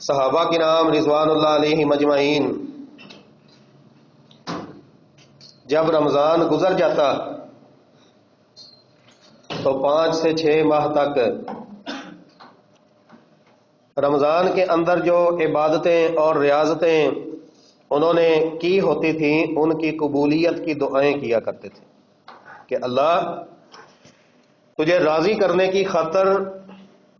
صحابہ کرام رضوان اللہ علیہ مجمعین جب رمضان گزر جاتا تو 5 سے 6 ماہ تک رمضان کے اندر جو عبادتیں اور ریاضتیں انہوں نے کی ہوتی تھیں ان کی قبولیت کی دعائیں کیا کرتے تھے کہ اللہ تجھے راضی کرنے کی خاطر،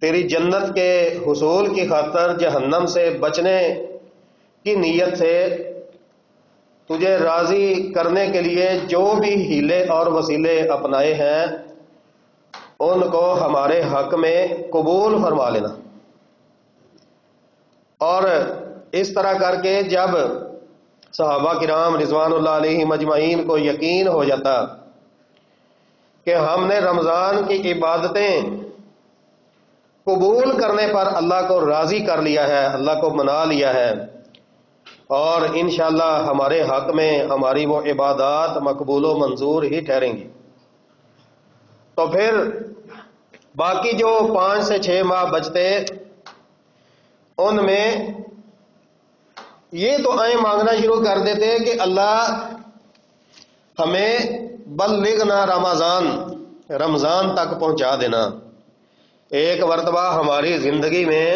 تیری جنت کے حصول کی خاطر، جہنم سے بچنے کی نیت سے تجھے راضی کرنے کے لیے جو بھی ہیلے اور وسیلے اپنائے ہیں ان کو ہمارے حق میں قبول فرما لینا۔ اور اس طرح کر کے جب صحابہ کرام رضوان اللہ علیہ مجمعین کو یقین ہو جاتا کہ ہم نے رمضان کی عبادتیں قبول کرنے پر اللہ کو راضی کر لیا ہے، اللہ کو منا لیا ہے، اور انشاءاللہ ہمارے حق میں ہماری وہ عبادات مقبول و منظور ہی ٹھہریں گی، تو پھر باقی جو 5 سے 6 ماہ بچتے ان میں یہ دعائیں مانگنا شروع کر دیتے کہ اللہ ہمیں بلغنا رمضان تک پہنچا دینا، ایک مرتبہ ہماری زندگی میں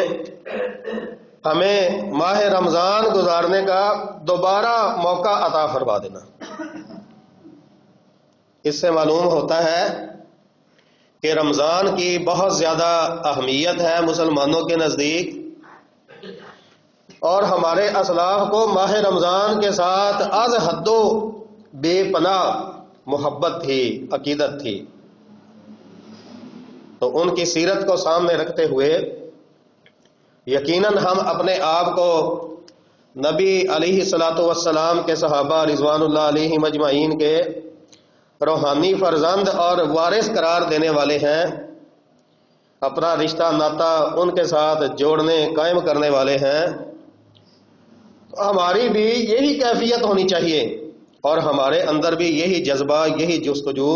ہمیں ماہ رمضان گزارنے کا دوبارہ موقع عطا فرما دینا۔ اس سے معلوم ہوتا ہے کہ رمضان کی بہت زیادہ اہمیت ہے مسلمانوں کے نزدیک، اور ہمارے اسلاف کو ماہ رمضان کے ساتھ از حد و بے پناہ محبت تھی، عقیدت تھی۔ تو ان کی سیرت کو سامنے رکھتے ہوئے یقیناً ہم اپنے آپ کو نبی علیہ الصلاۃ والسلام کے صحابہ رضوان اللہ علیہ مجمعین کے روحانی فرزند اور وارث قرار دینے والے ہیں، اپنا رشتہ ناتا ان کے ساتھ جوڑنے قائم کرنے والے ہیں، تو ہماری بھی یہی کیفیت ہونی چاہیے اور ہمارے اندر بھی یہی جذبہ، یہی جستجو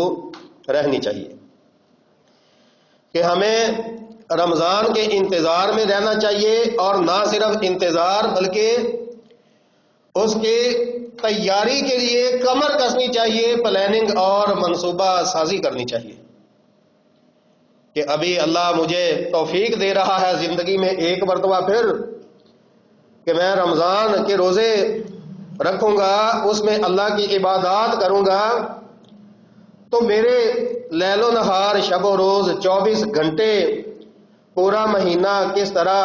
رہنی چاہیے کہ ہمیں رمضان کے انتظار میں رہنا چاہیے، اور نہ صرف انتظار بلکہ اس کی تیاری کے لیے کمر کسنی چاہیے، پلاننگ اور منصوبہ سازی کرنی چاہیے کہ ابھی اللہ مجھے توفیق دے رہا ہے زندگی میں ایک مرتبہ پھر کہ میں رمضان کے روزے رکھوں گا، اس میں اللہ کی عبادات کروں گا، تو میرے لیل و نہار، شب و روز، 24 گھنٹے، پورا مہینہ کس طرح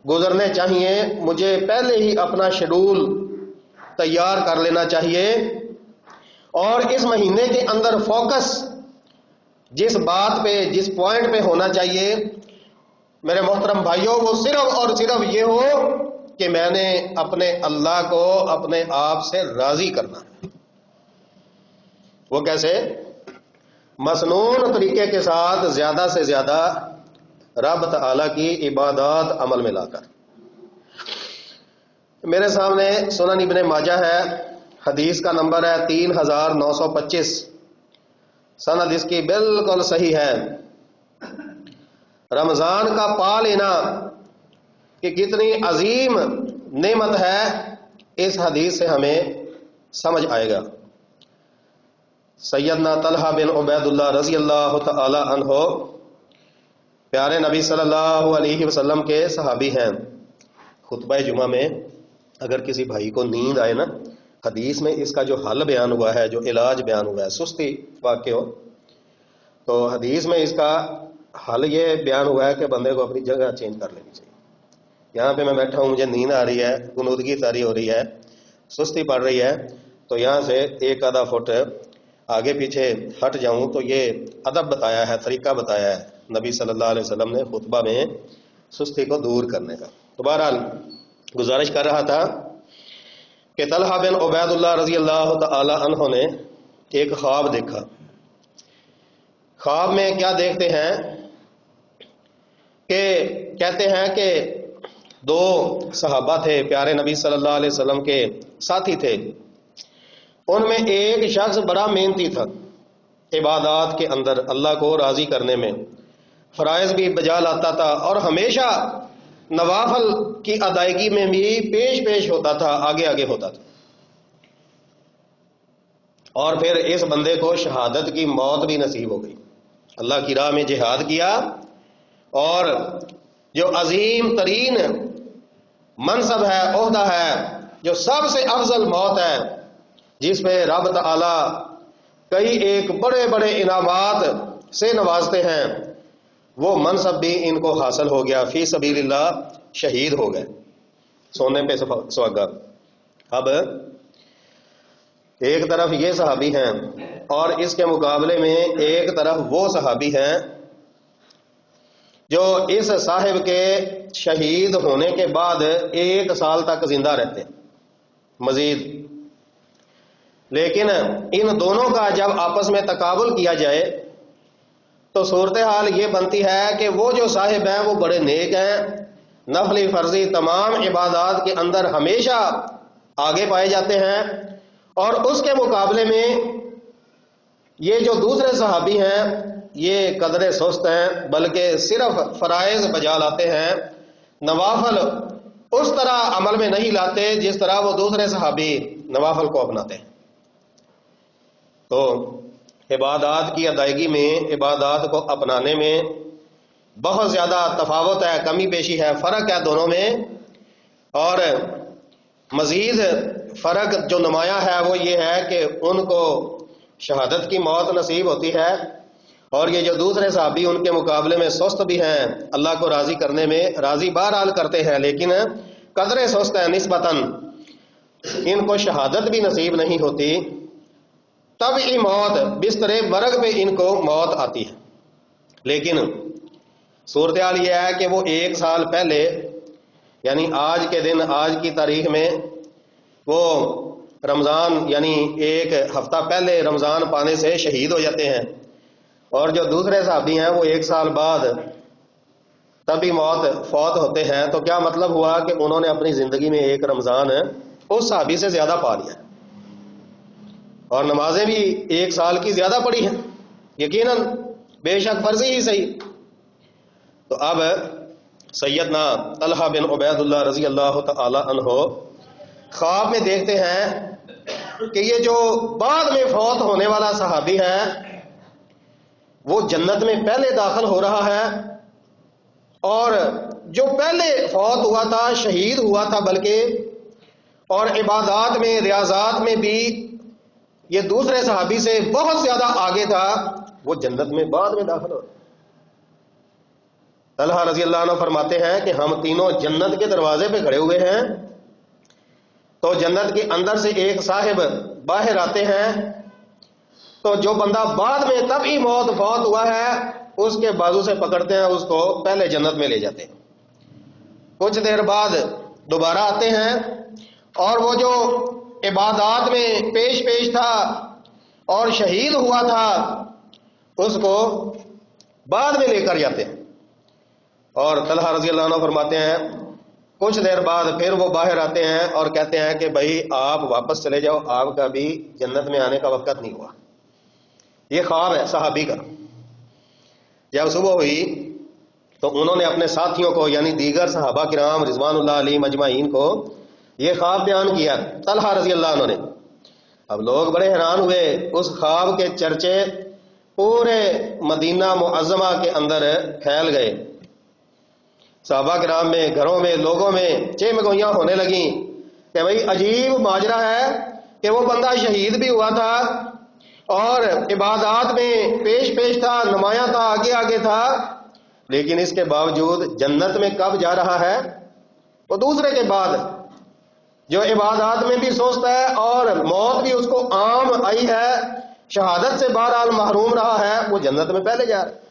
گزرنے چاہیے، مجھے پہلے ہی اپنا شیڈول تیار کر لینا چاہیے، اور اس مہینے کے اندر فوکس جس بات پہ، جس پوائنٹ پہ ہونا چاہیے میرے محترم بھائیوں، وہ صرف اور صرف یہ ہو کہ میں نے اپنے اللہ کو اپنے آپ سے راضی کرنا ہے۔ وہ کیسے؟ مسنون طریقے کے ساتھ زیادہ سے زیادہ رب تعالی کی عبادات عمل میں لا کر۔ میرے سامنے سنن ابن ماجہ ہے، حدیث کا نمبر ہے 3925، سند اس کی بالکل صحیح ہے۔ رمضان کا پا لینا کہ کتنی عظیم نعمت ہے اس حدیث سے ہمیں سمجھ آئے گا۔ سیدنا طلحہ بن عبید اللہ رضی اللہ تعالی عنہ پیارے نبی صلی اللہ علیہ وسلم کے صحابی ہیں۔ خطبہ جمعہ میں اگر کسی بھائی کو نیند آئے نا، حدیث میں اس کا جو حل بیان ہوا ہے، جو علاج بیان ہوا ہے، سستی واقع ہو تو حدیث میں اس کا حل یہ بیان ہوا ہے کہ بندے کو اپنی جگہ چینج کر لینی چاہیے۔ یہاں پہ میں بیٹھا ہوں، مجھے نیند آ رہی ہے، غنودگی طاری ہو رہی ہے، سستی پڑ رہی ہے، تو یہاں سے 1 آدھا فٹ آگے پیچھے ہٹ جاؤں، تو یہ ادب بتایا ہے، طریقہ بتایا ہے نبی صلی اللہ علیہ وسلم نے خطبہ میں سستی کو دور کرنے کا۔ تو بہرحال گزارش کر رہا تھا کہ طلحہ بن عبید اللہ رضی اللہ تعالی عنہ نے ایک خواب دیکھا۔ خواب میں کیا دیکھتے ہیں کہ کہتے ہیں کہ 2 صحابہ تھے، پیارے نبی صلی اللہ علیہ وسلم کے ساتھی تھے، ان میں ایک شخص بڑا محنتی تھا عبادات کے اندر، اللہ کو راضی کرنے میں، فرائض بھی بجا لاتا تھا، اور ہمیشہ نوافل کی ادائیگی میں بھی پیش ہوتا تھا، آگے آگے ہوتا تھا، اور پھر اس بندے کو شہادت کی موت بھی نصیب ہو گئی۔ اللہ کی راہ میں جہاد کیا، اور جو عظیم ترین منصب ہے، عہدہ ہے، جو سب سے افضل موت ہے، جس پہ رب تعالی کئی ایک بڑے بڑے انعامات سے نوازتے ہیں، وہ منصب بھی ان کو حاصل ہو گیا، فی سبیل اللہ شہید ہو گئے، سونے پہ سہاگا۔ اب ایک طرف یہ صحابی ہیں، اور اس کے مقابلے میں ایک طرف وہ صحابی ہیں جو اس صاحب کے شہید ہونے کے بعد 1 سال تک زندہ رہتے ہیں مزید۔ لیکن ان دونوں کا جب آپس میں تقابل کیا جائے تو صورتحال یہ بنتی ہے کہ وہ جو صاحب ہیں وہ بڑے نیک ہیں، نفلی فرضی تمام عبادات کے اندر ہمیشہ آگے پائے جاتے ہیں، اور اس کے مقابلے میں یہ جو دوسرے صحابی ہیں یہ قدرے سست ہیں، بلکہ صرف فرائض بجا لاتے ہیں، نوافل اس طرح عمل میں نہیں لاتے جس طرح وہ دوسرے صحابی نوافل کو اپناتے ہیں۔ تو عبادات کی ادائیگی میں، عبادات کو اپنانے میں بہت زیادہ تفاوت ہے، کمی بیشی ہے، فرق ہے دونوں میں، اور مزید فرق جو نمایاں ہے وہ یہ ہے کہ ان کو شہادت کی موت نصیب ہوتی ہے، اور یہ جو دوسرے صحابی ان کے مقابلے میں سست بھی ہیں، اللہ کو راضی کرنے میں راضی بہرحال کرتے ہیں، لیکن قدرے سست ہیں نسبتاً، ان کو شہادت بھی نصیب نہیں ہوتی، طبعی موت بستر مرگ پہ ان کو موت آتی ہے۔ لیکن صورتحال یہ ہے کہ وہ 1 سال پہلے، یعنی آج کے دن، آج کی تاریخ میں وہ رمضان یعنی 1 ہفتہ پہلے رمضان پانے سے شہید ہو جاتے ہیں، اور جو دوسرے صحابی ہیں وہ 1 سال بعد تبھی موت فوت ہوتے ہیں۔ تو کیا مطلب ہوا کہ انہوں نے اپنی زندگی میں 1 رمضان اس صحابی سے زیادہ پا لیا، اور نمازیں بھی 1 سال کی زیادہ پڑھی ہیں، یقیناً بے شک فرضی ہی صحیح۔ تو اب سیدنا طلحہ بن عبید اللہ رضی اللہ تعالی عنہ خواب میں دیکھتے ہیں کہ یہ جو بعد میں فوت ہونے والا صحابی ہے وہ جنت میں پہلے داخل ہو رہا ہے، اور جو پہلے فوت ہوا تھا، شہید ہوا تھا بلکہ، اور عبادات میں، ریاضات میں بھی یہ دوسرے صحابی سے بہت زیادہ آگے تھا، وہ جنت میں بعد میں داخل ہو رہا ہے۔ طلحہ رضی اللہ عنہ فرماتے ہیں کہ ہم تینوں جنت کے دروازے پہ کھڑے ہوئے ہیں، تو جنت کے اندر سے ایک صاحب باہر آتے ہیں، تو جو بندہ بعد میں تب ہی موت فوت ہوا ہے اس کے بازو سے پکڑتے ہیں، اس کو پہلے جنت میں لے جاتے ہیں۔ کچھ دیر بعد دوبارہ آتے ہیں، اور وہ جو عبادات میں پیش تھا اور شہید ہوا تھا اس کو بعد میں لے کر جاتے ہیں، اور طلحہ رضی اللہ عنہ فرماتے ہیں کچھ دیر بعد پھر وہ باہر آتے ہیں اور کہتے ہیں کہ بھائی آپ واپس چلے جاؤ، آپ کا بھی جنت میں آنے کا وقت نہیں ہوا۔ یہ خواب ہے صحابی کا۔ جب صبح ہوئی تو انہوں نے اپنے ساتھیوں کو یعنی دیگر صحابہ کرام رضوان اللہ علیہم اجمعین کو یہ خواب بیان کیا، طلحہ رضی اللہ عنہ نے۔ اب لوگ بڑے حیران ہوئے، اس خواب کے چرچے پورے مدینہ معظمہ کے اندر پھیل گئے، صحابہ کرام میں، گھروں میں، لوگوں میں چہمگوئیاں ہونے لگیں کہ بھئی عجیب ماجرا ہے کہ وہ بندہ شہید بھی ہوا تھا اور عبادات میں پیش تھا، نمایاں تھا، آگے آگے تھا، لیکن اس کے باوجود جنت میں کب جا رہا ہے؟ وہ دوسرے کے بعد، جو عبادات میں بھی سست ہے اور موت بھی اس کو عام آئی ہے، شہادت سے بہرحال محروم رہا ہے، وہ جنت میں پہلے جا رہا ہے۔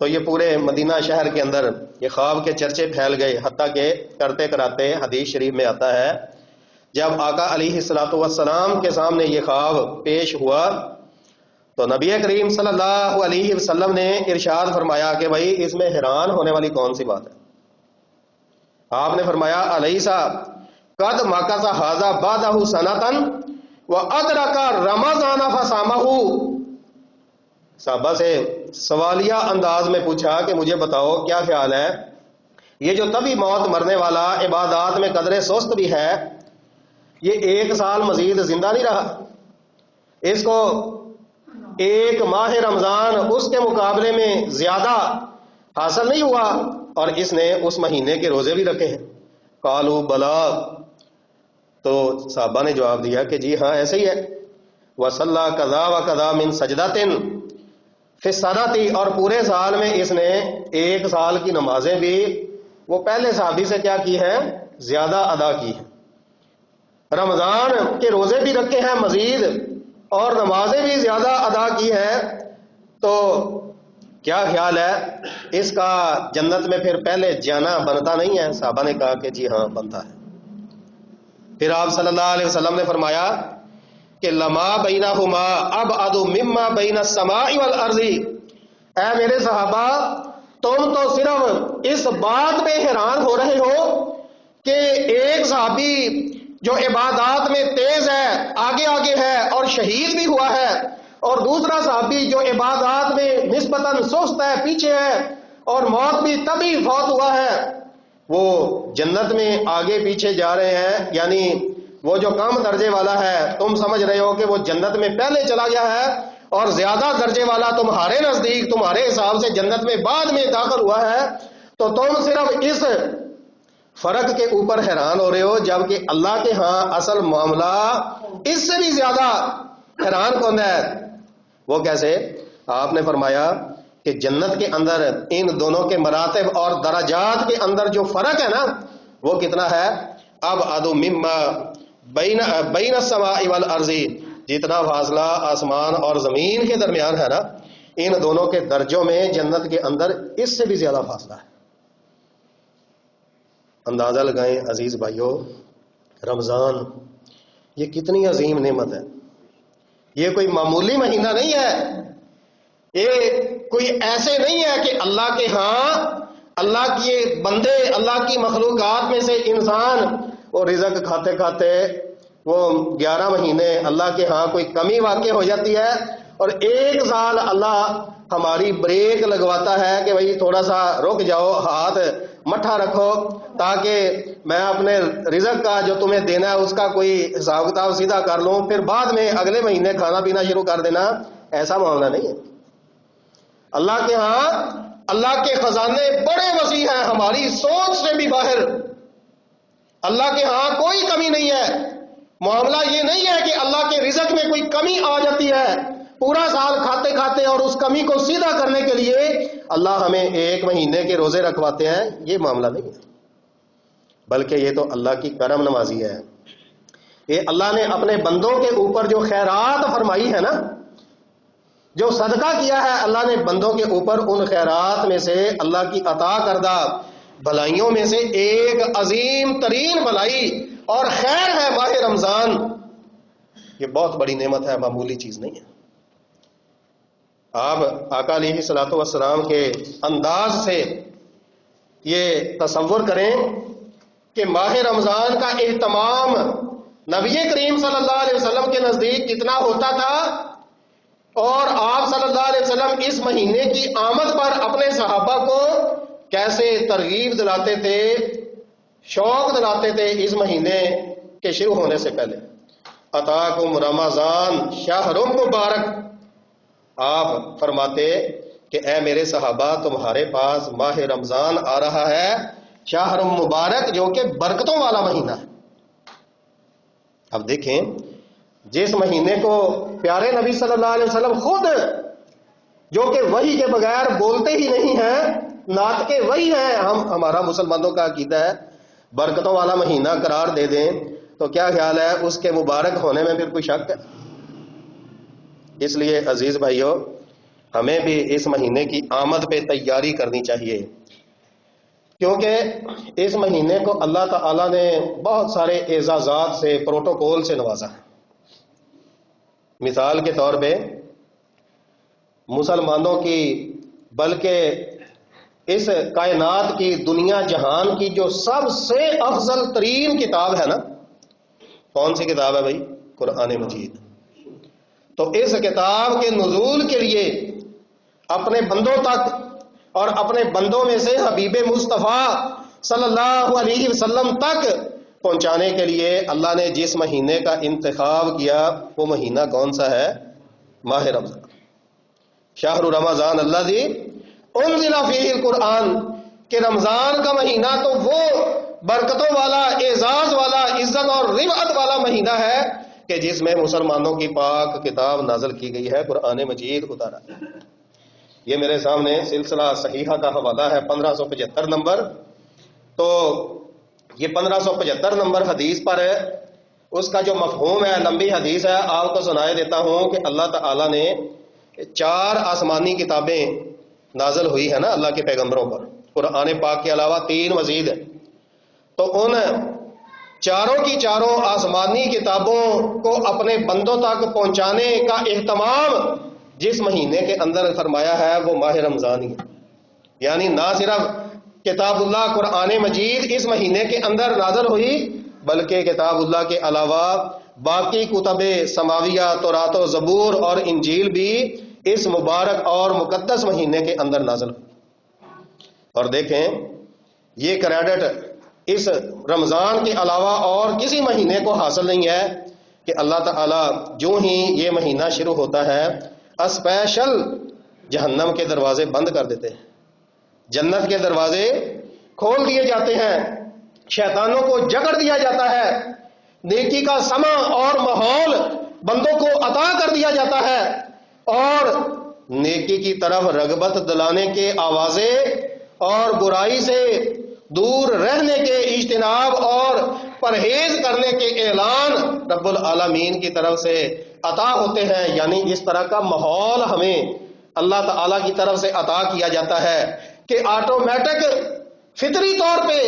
تو یہ پورے مدینہ شہر کے اندر یہ خواب کے چرچے پھیل گئے، حتیٰ کہ کرتے کراتے حدیث شریف میں آتا ہے جب آقا علیہ الصلوۃ والسلام کے سامنے یہ خواب پیش ہوا تو نبی کریم صلی اللہ علیہ وسلم نے ارشاد فرمایا کہ بھائی اس میں حیران ہونے والی کون سی بات ہے؟ آپ نے فرمایا الیسا قد مکث ھذا بعدہ سنۃ وادرک رمضان فصامہ۔ صحابہ سے سوالیہ انداز میں پوچھا کہ مجھے بتاؤ کیا خیال ہے یہ جو طبی موت مرنے والا عبادات میں قدرے سست بھی ہے، یہ 1 سال مزید زندہ نہیں رہا، اس کو 1 ماہ رمضان اس کے مقابلے میں زیادہ حاصل نہیں ہوا، اور اس نے اس مہینے کے روزے بھی رکھے ہیں۔ قالوا بلا، تو صحابہ نے جواب دیا کہ جی ہاں ایسے ہی ہے۔ وصلی کذا و کذا من سجدۃ فی السنۃ، اور پورے سال میں اس نے 1 سال کی نمازیں بھی وہ پہلے صحابی سے کیا کی ہیں؟ زیادہ ادا کی ہیں۔ رمضان کے روزے بھی رکھے ہیں مزید، اور نمازیں بھی زیادہ ادا کی ہیں، تو کیا خیال ہے اس کا جنت میں پھر پہلے جانا بنتا نہیں ہے؟ صحابہ نے کہا کہ جی ہاں بنتا ہے۔ پھر آپ صلی اللہ علیہ وسلم نے فرمایا کہ لما بینہما ابعد مما بین السماء والارض، اے میرے صحابہ تم تو صرف اس بات پہ حیران ہو رہے ہو کہ ایک صحابی جو عبادات میں تیز ہے، آگے آگے ہے اور شہید بھی ہوا ہے، اور دوسرا صحابی جو عبادات میں نسبتاً سست ہے، پیچھے ہے، اور موت بھی تبھی فوت ہوا ہے، وہ جنت میں آگے پیچھے جا رہے ہیں، یعنی وہ جو کم درجے والا ہے تم سمجھ رہے ہو کہ وہ جنت میں پہلے چلا گیا ہے، اور زیادہ درجے والا تمہارے نزدیک تمہارے حساب سے جنت میں بعد میں داخل ہوا ہے، تو تم صرف اس فرق کے اوپر حیران ہو رہے ہو، جبکہ اللہ کے ہاں اصل معاملہ اس سے بھی زیادہ حیران کون ہے۔ وہ کیسے؟ آپ نے فرمایا کہ جنت کے اندر ان دونوں کے مراتب اور درجات کے اندر جو فرق ہے نا، وہ کتنا ہے؟ ابعد مما بین السماء والارض، جتنا فاصلہ آسمان اور زمین کے درمیان ہے نا، ان دونوں کے درجوں میں جنت کے اندر اس سے بھی زیادہ فاصلہ ہے۔ اندازہ لگائیں عزیز بھائیو، رمضان یہ کتنی عظیم نعمت ہے، یہ کوئی معمولی مہینہ نہیں ہے، یہ کوئی ایسے نہیں ہے کہ اللہ کے ہاں اللہ کے بندے، اللہ کی مخلوقات میں سے انسان وہ رزق کھاتے کھاتے وہ 11 مہینے اللہ کے ہاں کوئی کمی واقع ہو جاتی ہے، اور 1 سال اللہ ہماری بریک لگواتا ہے کہ بھئی تھوڑا سا رک جاؤ، ہاتھ مٹھا رکھو تاکہ میں اپنے رزق کا جو تمہیں دینا ہے اس کا کوئی حساب کتاب سیدھا کر لوں، پھر بعد میں اگلے مہینے کھانا پینا شروع کر دینا۔ ایسا معاملہ نہیں ہے۔ اللہ کے ہاں اللہ کے خزانے بڑے وسیع ہیں، ہماری سوچ سے بھی باہر۔ اللہ کے ہاں کوئی کمی نہیں ہے۔ معاملہ یہ نہیں ہے کہ اللہ کے رزق میں کوئی کمی آ جاتی ہے، پورا سال کھاتے کھاتے اور اس کمی کو سیدھا کرنے کے لیے اللہ ہمیں 1 مہینے کے روزے رکھواتے ہیں، یہ معاملہ نہیں ہے، بلکہ یہ تو اللہ کی کرم نوازی ہے۔ یہ اللہ نے اپنے بندوں کے اوپر جو خیرات فرمائی ہے نا، جو صدقہ کیا ہے اللہ نے بندوں کے اوپر، ان خیرات میں سے اللہ کی عطا کردہ بھلائیوں میں سے ایک عظیم ترین بھلائی اور خیر ہے ماہ رمضان۔ یہ بہت بڑی نعمت ہے، معمولی چیز نہیں ہے۔ آپ آقا علیہ الصلوۃ والسلام کے انداز سے یہ تصور کریں کہ ماہ رمضان کا اہتمام نبی کریم صلی اللہ علیہ وسلم کے نزدیک کتنا ہوتا تھا، اور آپ صلی اللہ علیہ وسلم اس مہینے کی آمد پر اپنے صحابہ کو کیسے ترغیب دلاتے تھے، شوق دلاتے تھے اس مہینے کے شروع ہونے سے پہلے۔ اتاکم رمضان شہر مبارک، آپ فرماتے کہ اے میرے صحابہ تمہارے پاس ماہ رمضان آ رہا ہے، شہر مبارک جو کہ برکتوں والا مہینہ ہے۔ اب دیکھیں جس مہینے کو پیارے نبی صلی اللہ علیہ وسلم خود جو کہ وحی کے بغیر بولتے ہی نہیں ہیں، ناطق وحی ہیں، ہمارا مسلمانوں کا عقیدہ ہے، برکتوں والا مہینہ قرار دے دیں تو کیا خیال ہے اس کے مبارک ہونے میں پھر کوئی شک ہے؟ اس لیے عزیز بھائیو ہمیں بھی اس مہینے کی آمد پہ تیاری کرنی چاہیے، کیونکہ اس مہینے کو اللہ تعالی نے بہت سارے اعزازات سے، پروٹوکول سے نوازا ہے۔ مثال کے طور پہ مسلمانوں کی، بلکہ اس کائنات کی، دنیا جہان کی جو سب سے افضل ترین کتاب ہے نا، کون سی کتاب ہے بھائی؟ قرآن مجید۔ تو اس کتاب کے نزول کے لیے اپنے بندوں تک اور اپنے بندوں میں سے حبیب مصطفیٰ صلی اللہ علیہ وسلم تک پہنچانے کے لیے اللہ نے جس مہینے کا انتخاب کیا وہ مہینہ کون سا ہے؟ ماہ رمضان. شہر رمضان الذی انزل فیہ القرآن، کہ رمضان کا مہینہ تو وہ برکتوں والا، اعزاز والا، عزت اور رفعت والا مہینہ ہے کہ جس میں مسلمانوں کی پاک کتاب نازل کی گئی ہے، قرآن مجید اتارا. یہ میرے سامنے سلسلہ صحیحہ کا حوالہ ہے 1575 نمبر. تو یہ 1575 نمبر حدیث پر ہے، اس کا جو مفہوم ہے، لمبی حدیث ہے، آپ کو سنائے دیتا ہوں کہ اللہ تعالی نے 4 آسمانی کتابیں نازل ہوئی ہے نا اللہ کے پیغمبروں پر، قرآن پاک کے علاوہ 3 مزید ہیں. تو ان چاروں کی چاروں آسمانی کتابوں کو اپنے بندوں تک پہنچانے کا اہتمام جس مہینے کے اندر فرمایا ہے وہ ماہ رمضان ہی ہے. یعنی نہ صرف کتاب اللہ قرآن مجید اس مہینے کے اندر نازل ہوئی، بلکہ کتاب اللہ کے علاوہ باقی کتب سماویہ، تورات و زبور اور انجیل بھی اس مبارک اور مقدس مہینے کے اندر نازل ہوئی. اور دیکھیں یہ کریڈٹ اس رمضان کے علاوہ اور کسی مہینے کو حاصل نہیں ہے کہ اللہ تعالیٰ جو ہی یہ مہینہ شروع ہوتا ہے اسپیشل جہنم کے دروازے بند کر دیتے ہیں، جنت کے دروازے کھول دیے جاتے ہیں، شیطانوں کو جکڑ دیا جاتا ہے، نیکی کا سما اور ماحول بندوں کو عطا کر دیا جاتا ہے، اور نیکی کی طرف رغبت دلانے کے آوازیں اور برائی سے دور رہنے کے اجتناب اور پرہیز کرنے کے اعلان رب العالمین کی طرف سے عطا ہوتے ہیں. یعنی اس طرح کا ماحول ہمیں اللہ تعالیٰ کی طرف سے عطا کیا جاتا ہے کہ آٹومیٹک فطری طور پہ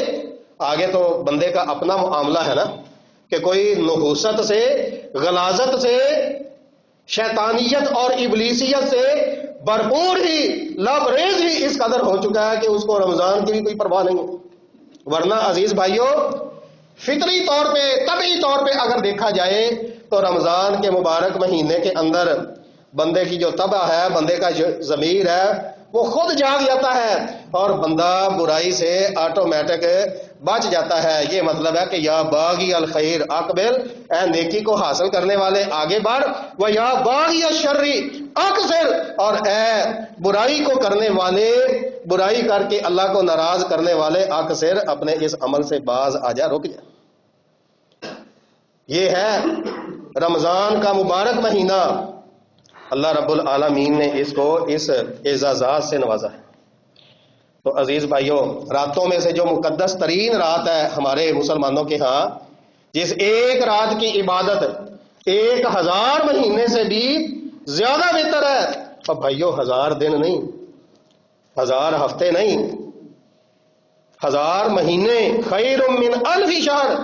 آگے تو بندے کا اپنا معاملہ ہے نا کہ کوئی نحوست سے، غلاظت سے، شیطانیت اور ابلیسیت سے بھرپور ہی لبریز ہی اس قدر ہو چکا ہے کہ اس کو رمضان کی بھی کوئی پرواہ نہیں ہے. ورنہ عزیز بھائیوں فطری طور پہ، طبعی طور پہ اگر دیکھا جائے تو رمضان کے مبارک مہینے کے اندر بندے کی جو طبع ہے، بندے کا جو ضمیر ہے وہ خود جاگ جاتا ہے اور بندہ برائی سے آٹومیٹک بچ جاتا ہے. یہ مطلب ہے کہ یا باغی الخیر اقبل، اے نیکی کو حاصل کرنے والے آگے بڑھ، و یا باغی الشر اقصر، اور اے برائی کو کرنے والے، برائی کر کے اللہ کو ناراض کرنے والے اقصر، اپنے اس عمل سے باز آ جا، رک جا. یہ ہے رمضان کا مبارک مہینہ. اللہ رب العالمین نے اس کو اس اعزازات سے نوازا ہے. تو عزیز بھائیوں راتوں میں سے جو مقدس ترین رات ہے ہمارے مسلمانوں کے ہاں، جس ایک رات کی عبادت 1000 مہینے سے بھی زیادہ بہتر ہے. اور بھائیوں 1000 دن نہیں، 1000 ہفتے نہیں، 1000 مہینے خیر من 1000 شہر.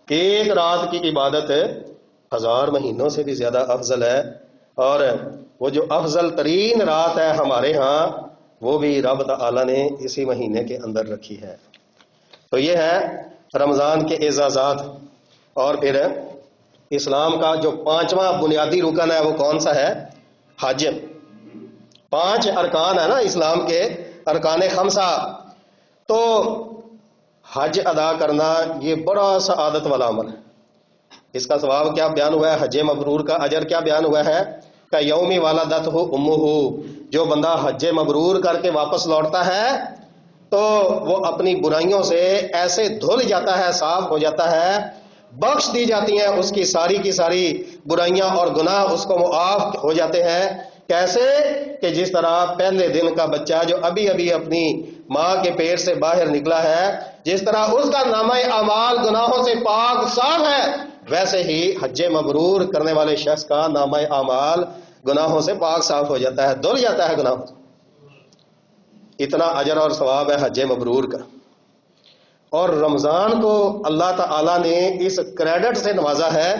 ایک رات کی عبادت 1000 مہینوں سے بھی زیادہ افضل ہے. اور وہ جو افضل ترین رات ہے ہمارے ہاں وہ بھی رب تعالی نے اسی مہینے کے اندر رکھی ہے. تو یہ ہے رمضان کے اعزازات. اور پھر اسلام کا جو 5واں بنیادی رکن ہے وہ کون سا ہے؟ حج. 5 ارکان ہے نا اسلام کے، ارکان 5. تو حج ادا کرنا یہ بڑا سعادت والا عمل ہے. اس کا ثواب کیا بیان ہوا ہے؟ حج مبرور کا اجر کیا بیان ہوا ہے کہ یومی والدتہ امہ، جو بندہ حج مبرور کر کے واپس لوٹتا ہے تو وہ اپنی برائیوں سے ایسے دھل جاتا ہے، صاف ہو جاتا ہے، بخش دی جاتی ہیں اس کی ساری برائیاں اور گناہ اس کو معاف ہو جاتے ہیں. کیسے کہ جس طرح پہلے دن کا بچہ جو ابھی ابھی اپنی ماں کے پیٹ سے باہر نکلا ہے، جس طرح اس کا نامہ اعمال گناہوں سے پاک صاف ہے، ویسے ہی حج مبرور کرنے والے شخص کا نامہ اعمال گناہوں سے پاک صاف ہو جاتا ہے، دھل جاتا ہے گناہوں سے. اتنا اجر اور ثواب ہے حج مبرور کا. اور رمضان کو اللہ تعالی نے اس کریڈٹ سے نوازا ہے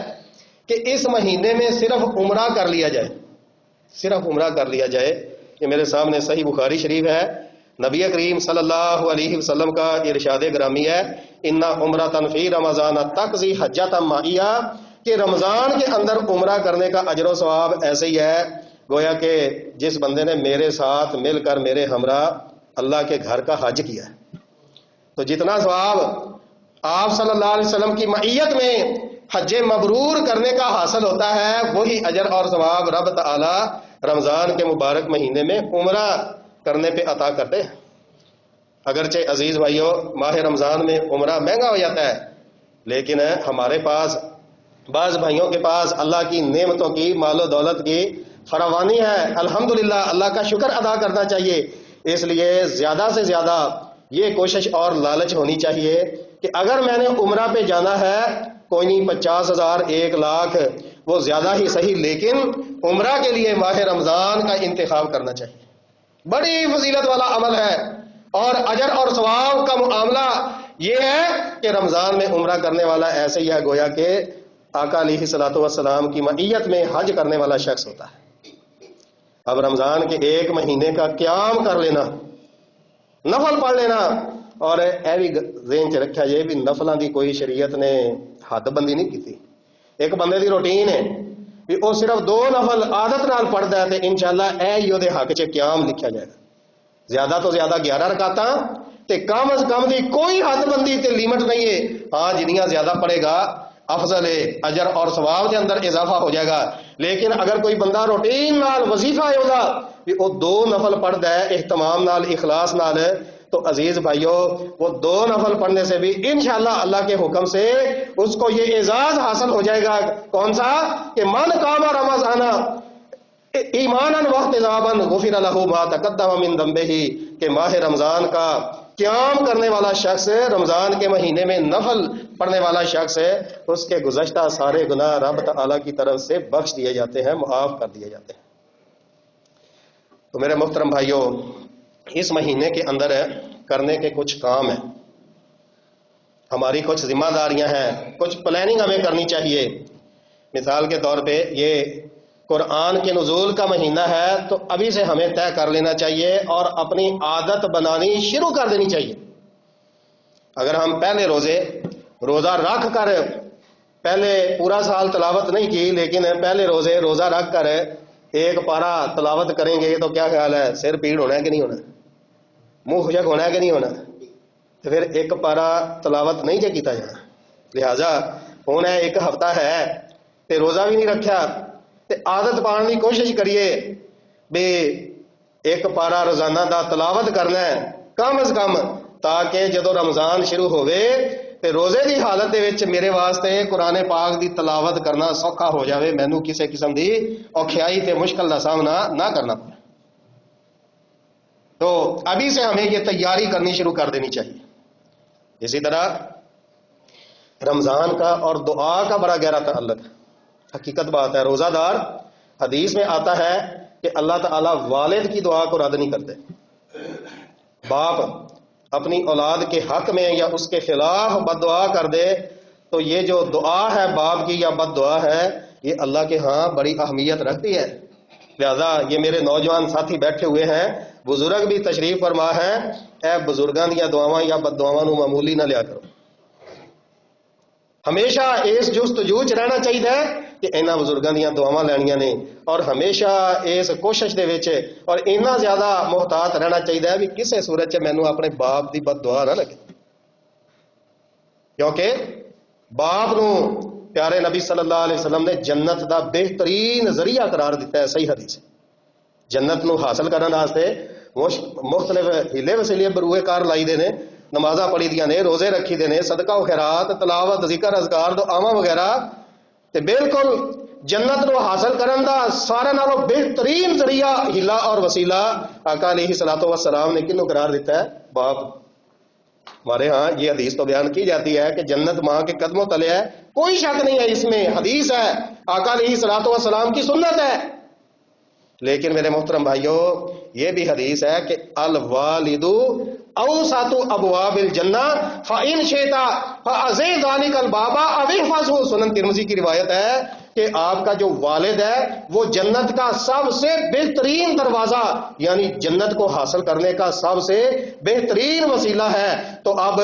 کہ اس مہینے میں صرف عمرہ کر لیا جائے، صرف عمرہ کر لیا جائے. یہ میرے سامنے صحیح بخاری شریف ہے، نبی کریم صلی اللہ علیہ وسلم کا ارشاد گرامی ہے، ان عمرۃ فی رمضان تقضی حجۃ معیہ، کہ رمضان کے اندر عمرہ کرنے کا اجر و ثواب ایسے ہی ہے گویا کہ جس بندے نے میرے ساتھ مل کر میرے ہمراہ اللہ کے گھر کا حج کیا ہے. تو جتنا ثواب آپ صلی اللہ علیہ وسلم کی معیت میں حج مبرور کرنے کا حاصل ہوتا ہے، وہی اجر اور ثواب رب تعالی رمضان کے مبارک مہینے میں عمرہ کرنے پہ عطا کرتے ہیں۔ اگرچہ عزیز بھائیوں ماہ رمضان میں عمرہ مہنگا ہو جاتا ہے، لیکن ہمارے پاس بعض بھائیوں کے پاس اللہ کی نعمتوں کی، مال و دولت کی فراوانی ہے، الحمدللہ اللہ کا شکر ادا کرنا چاہیے۔ اس لیے زیادہ سے زیادہ یہ کوشش اور لالچ ہونی چاہیے کہ اگر میں نے عمرہ پہ جانا ہے، کوئی نہیں 50,000 1,00,000 وہ زیادہ ہی صحیح، لیکن عمرہ کے لیے ماہ رمضان کا انتخاب کرنا چاہیے۔ بڑی فضیلت والا عمل ہے، اور اجر اور ثواب کا معاملہ یہ ہے کہ رمضان میں عمرہ کرنے والا ایسے ہی ہے گویا کہ آقا علیہ الصلوۃ والسلام کی معیت میں حج کرنے والا شخص ہوتا ہے۔ اب رمضان کے ایک مہینے کا قیام کر لینا، نفل پڑھ لینا، اور اے بھی ذہن چ رکھا جائے بھی نفلاں دی کوئی شریعت نے حد بندی نہیں کی تھی۔ ایک بندے دی روٹین ہے بھی وہ صرف 2 نفل عادت نال پڑھتا ہے، تو انشاءاللہ اے ہی وہ حق چ قیام لکھا جائے گا۔ زیادہ تو زیادہ 11 رکعتاں تے کم از کم دی کوئی حد بندی تے لیمٹ نہیں ہے۔ ہاں جنیاں زیادہ پڑھے گا افضل ہے، اجر اور ثواب کے اندر اضافہ ہو جائے گا۔ لیکن اگر کوئی بندہ روٹین نال وظیفہ ہے ہوگا کہ وہ 2 نفل پڑھتا ہے اہتمام نال، اخلاص نال، تو عزیز بھائیوں وہ 2 نفل پڑھنے سے بھی انشاءاللہ اللہ کے حکم سے اس کو یہ اعزاز حاصل ہو جائے گا۔ کون سا؟ کہ من قام رمضان ایماناً واحتساباً غفر لہ ما تقدم من ذنبہ، کہ ماہ رمضان کا قیام کرنے والا شخص، رمضان کے مہینے میں نفل پڑھنے والا شخص ہے، اس کے گزشتہ سارے گناہ رب تعالیٰ کی طرف سے بخش دیے جاتے ہیں، معاف کر دیے جاتے ہیں۔ تو میرے محترم بھائیوں، اس مہینے کے اندر کرنے کے کچھ کام ہیں، ہماری کچھ ذمہ داریاں ہیں، کچھ پلاننگ ہمیں کرنی چاہیے۔ مثال کے طور پہ یہ قرآن کے نزول کا مہینہ ہے، تو ابھی سے ہمیں طے کر لینا چاہیے اور اپنی عادت بنانی شروع کر دینی چاہیے۔ اگر ہم پہلے روزہ رکھ کر، پہلے پورا سال تلاوت نہیں کی، لیکن پہلے روزہ رکھ کر ایک پارا تلاوت کریں گے تو کیا خیال ہے، سر پیڑ ہونا ہے کہ نہیں ہونا، منہ خشک ہونا ہے کہ نہیں ہونا؟ تو پھر ایک پارا تلاوت نہیں جے کیتا جانا۔ لہذا ہونا ہے ایک ہفتہ ہے تے روزہ بھی نہیں رکھا، تے عادت پان کی کوشش کریے بھی ایک پارا روزانہ دا تلاوت کرنا ہے کم از کم، تاکہ جدو رمضان شروع ہوئے تے روزے دی حالت دے وچ میرے واسطے قرآن پاک دی تلاوت کرنا سوکھا ہو جاوے، مینوں کسے قسم دی اوکھیائی تے مشکل دا سامنا نہ کرنا پڑے۔ تو ابھی سے ہمیں یہ تیاری کرنی شروع کر دینی چاہیے۔ اسی طرح رمضان کا اور دعا کا بڑا گہرا تعلق ہے۔ حقیقت بات ہے، روزہ دار، حدیث میں آتا ہے کہ اللہ تعالیٰ والد کی دعا کو رد نہیں کرتے۔ باپ اپنی اولاد کے حق میں یا اس کے خلاف بد دعا کر دے تو یہ جو دعا ہے باپ کی یا بد دعا ہے، یہ اللہ کے ہاں بڑی اہمیت رکھتی ہے۔ لہذا یہ میرے نوجوان ساتھی بیٹھے ہوئے ہیں، بزرگ بھی تشریف فرما ہے، اے بزرگاں دیا دعاواں یا بد دعاواں نو معمولی نہ لیا کرو۔ ہمیشہ اس جستجو چ رہنا چاہیے کہ انہاں بزرگاں دیاں دعاواں لینیاں نے، اور ہمیشہ اس کوشش دے وچ اور اتنا زیادہ محتاط رہنا چاہیے بھی کسے صورت چ مینوں اپنے باپ دی بد دعا نہ لگے، کیونکہ باپ نو پیارے نبی صلی اللہ علیہ وسلم نے جنت دا بہترین ذریعہ قرار دیتا ہے۔ صحیح حدیث ہے، جنت نو حاصل کرنے واسطے مختلف ہیلے وسیلے بروئے کار لائی دے نے، نمازاں پڑھی دیاں نے، روزے رکھی دے نے، صدقہ و خیرات، تلاوت، ذکر، اذکار، دعاواں وغیرہ، تے بالکل جنت نو حاصل کرن دا سارے نالوں بہترین ذریعہ ہیلا اور وسیلہ آقا علیہ الصلوۃ والسلام نے کنوں قرار دیتا ہے؟ باپ۔ ہمارے ہاں یہ حدیث تو بیان کی جاتی ہے کہ جنت ماں کے قدموں تلے ہے، کوئی شک نہیں ہے اس میں، حدیث ہے، آقا علیہ الصلوۃ والسلام کی سنت ہے۔ لیکن میرے محترم بھائیوں، یہ بھی حدیث ہے کہ الوالد اوسط ابواب الجنہ فإن شئت فأزد ذلك الباب او احفظه، سنن ترمذی کی روایت ہے، کہ آپ کا جو والد ہے وہ جنت کا سب سے بہترین دروازہ یعنی جنت کو حاصل کرنے کا سب سے بہترین وسیلہ ہے، تو اب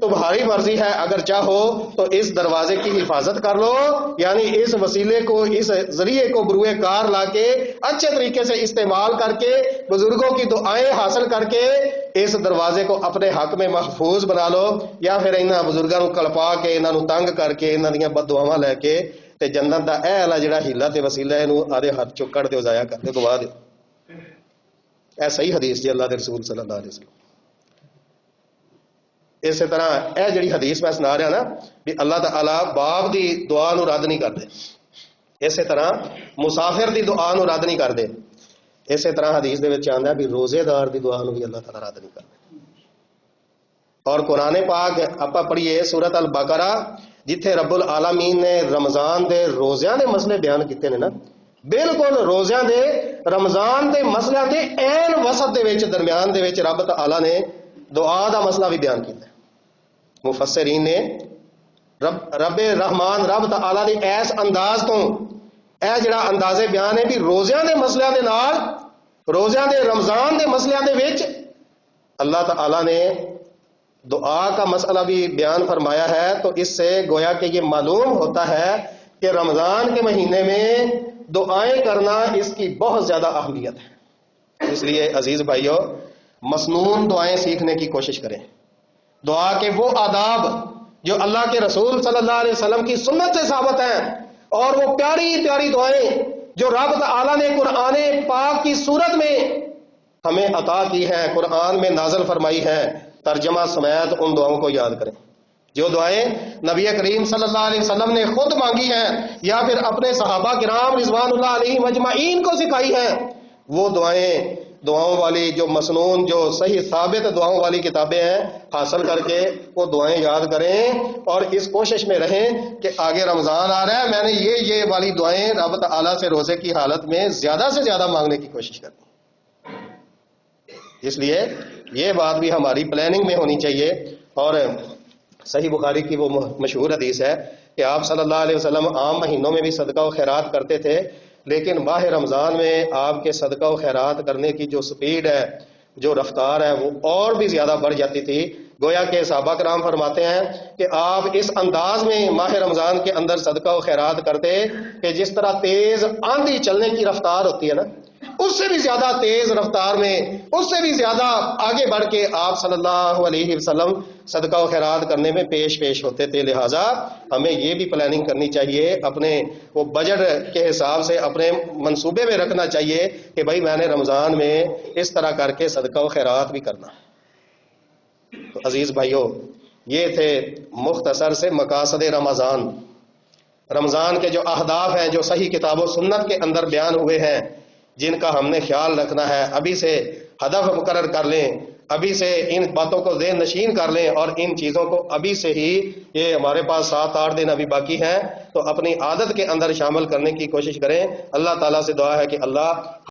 تمہاری مرضی ہے، اگر چاہو تو اس دروازے کی حفاظت کر لو، یعنی اس وسیلے کو، اس ذریعے کو بروئے کار لا کے اچھے طریقے سے استعمال کر کے بزرگوں کی دعائیں حاصل کر کے اس دروازے کو اپنے حق میں محفوظ بنا لو، یا پھر انہاں بزرگاں نو کلپا کے انہاں نو تنگ کر کے انہاں دیاں بد دعاواں لے کے تے جنت دا اے والا جڑا ہیلا تے وسیلہ ہے اینو آدھے ہاتھ چوں کڈ دیو، ضائع کر دیو، گوا دیو۔ اے صحیح حدیث جی اللہ دے رسول صلی اللہ علیہ وسلم۔ اسی طرح اے جڑی حدیث میں سنا رہا نا بھی اللہ تعالی باپ دی دعا نو رد نہیں کردے، اسی طرح مسافر دی دعا نو رد نہیں کردے، اسی طرح حدیث دے وچ آندا ہے بھی روزے دار دی دعا نو بھی اللہ تعالی رد نہیں کردے۔ اور قرآن پاک آپ پڑھیے سورت البقرہ جتھے رب العالمین نے رمضان دے روزیاں دے مسئلے بیان کیتے نے نا، بالکل روزیاں دے رمضان دے مسئلے دے این وسط دے وچ درمیان دے وچ رب تعالی نے دعا دا مسئلہ بھی بیان کیتا ہے۔ مفسرین نے رب رحمان رب تعالی دے ایس انداز تو اے جڑا اندازے بیان ہے بھی روزیاں دے مسئلے دے نال، روزیاں دے رمضان دے مسئلے دے وچ اللہ تعالی نے دعا کا مسئلہ بھی بیان فرمایا ہے، تو اس سے گویا کہ یہ معلوم ہوتا ہے کہ رمضان کے مہینے میں دعائیں کرنا اس کی بہت زیادہ اہمیت ہے۔ اس لیے عزیز بھائیوں مسنون دعائیں سیکھنے کی کوشش کریں، دعا کے وہ آداب جو اللہ کے رسول صلی اللہ علیہ وسلم کی سنت سے ثابت ہیں، اور وہ پیاری پیاری دعائیں جو رب تعالی نے قرآن پاک کی صورت میں ہمیں عطا کی ہیں، قرآن میں نازل فرمائی ہیں، ترجمہ سمیت ان دعاؤں کو یاد کریں۔ جو دعائیں نبی کریم صلی اللہ علیہ وسلم نے خود مانگی ہیں یا پھر اپنے صحابہ کرام رضوان اللہ علیہم اجمعین کو سکھائی ہیں، وہ دعاؤں والی جو مسنون جو صحیح ثابت دعاؤں والی کتابیں ہیں حاصل کر کے وہ دعائیں یاد کریں، اور اس کوشش میں رہیں کہ آگے رمضان آ رہا ہے، میں نے یہ والی دعائیں رب تعالیٰ سے روزے کی حالت میں زیادہ سے زیادہ مانگنے کی کوشش کرنی۔ اس لیے یہ بات بھی ہماری پلاننگ میں ہونی چاہیے۔ اور صحیح بخاری کی وہ مشہور حدیث ہے کہ آپ صلی اللہ علیہ وسلم عام مہینوں میں بھی صدقہ و خیرات کرتے تھے، لیکن ماہ رمضان میں آپ کے صدقہ و خیرات کرنے کی جو سپیڈ ہے، جو رفتار ہے، وہ اور بھی زیادہ بڑھ جاتی تھی۔ گویا کہ صحابہ کرام فرماتے ہیں کہ آپ اس انداز میں ماہ رمضان کے اندر صدقہ و خیرات کرتے کہ جس طرح تیز آندھی چلنے کی رفتار ہوتی ہے نا، اس سے بھی زیادہ تیز رفتار میں، اس سے بھی زیادہ آگے بڑھ کے آپ صلی اللہ علیہ وسلم صدقہ و خیرات کرنے میں پیش ہوتے تھے۔ لہٰذا ہمیں یہ بھی پلاننگ کرنی چاہیے، اپنے وہ بجٹ کے حساب سے اپنے منصوبے میں رکھنا چاہیے کہ بھائی میں نے رمضان میں اس طرح کر کے صدقہ و خیرات بھی کرنا۔ تو عزیز بھائیوں یہ تھے مختصر سے مقاصد رمضان، رمضان کے جو اہداف ہیں جو صحیح کتاب و سنت کے اندر بیان ہوئے ہیں، جن کا ہم نے خیال رکھنا ہے۔ ابھی سے ہدف مقرر کر لیں، ابھی سے ان باتوں کو ذہن نشین کر لیں، اور ان چیزوں کو ابھی سے ہی، یہ ہمارے پاس 7-8 دن ابھی باقی ہیں، تو اپنی عادت کے اندر شامل کرنے کی کوشش کریں۔ اللہ تعالیٰ سے دعا ہے کہ اللہ